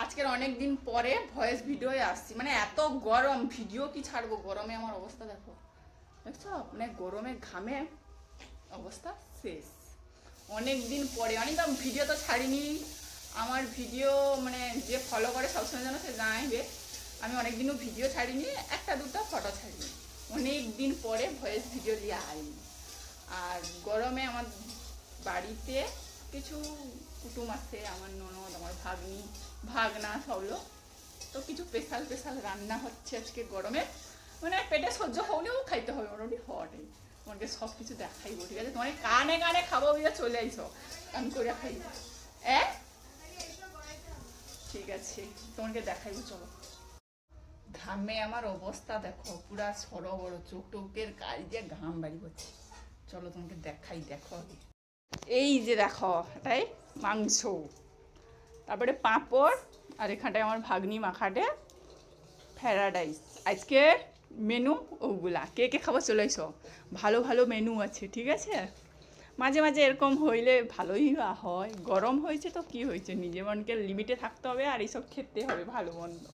আজকের অনেক দিন পরে ভয়েস ভিডিওয়ে আসছি, মানে এত গরম, ভিডিও কি ছাড়বো, গরমে আমার অবস্থা দেখো, দেখছো মানে গরমে ঘামে অবস্থা শেষ। অনেক দিন পরে, অনেক ভিডিও তো ছাড়িনি। আমার ভিডিও মানে যে ফলো করে সবসময় যেন সে জানাইবে, আমি অনেক দিনও ভিডিও ছাড়িনি, একটা দুটো ফটো ছাড়িনি, অনেক দিন পরে ভয়েস ভিডিও নিয়ে আইনি। আর গরমে আমার বাড়িতে কিছু কুটুম আছে, আমার ননদ, আমার ভাগ্নি, ভাগনা সব লোক, তো কিছু স্পেশাল স্পেশাল রান্না হচ্ছে আজকে গরমে, মানে পেটে সহ্য হলেও খাইতে হবে, মোটামুটি হটে। তোমাকে সব কিছু দেখাইবো, ঠিক আছে? তোমার কানে কানে খাবো, বুঝে চলে আইসো, আমি করে খাইব। ঠিক আছে, তোমাকে দেখাইবো, চলো। ঘামে আমার অবস্থা দেখো, পুরা সরো চোখ টোকের কাজ দিয়ে ঘাম বাড়ি হচ্ছে। চলো তোমাকে দেখাই, দেখো এই যে দেখো, এটাই মাংস, তারপরে পাঁপড়, আর এখানটায় আমার ভাগ্নি মাখাটে ফ্রাইড রাইস। আজকে মেনু ওগুলা, কে কে খাবার চলে এসো, ভালো ভালো মেনু আছে, ঠিক আছে? মাঝে মাঝে এরকম হইলে ভালোই হয়, গরম হয়েছে তো কি হয়েছে, নিজে মনকে লিমিটে থাকতে হবে, আর এইসব খেতে হবে ভালো মন্দ।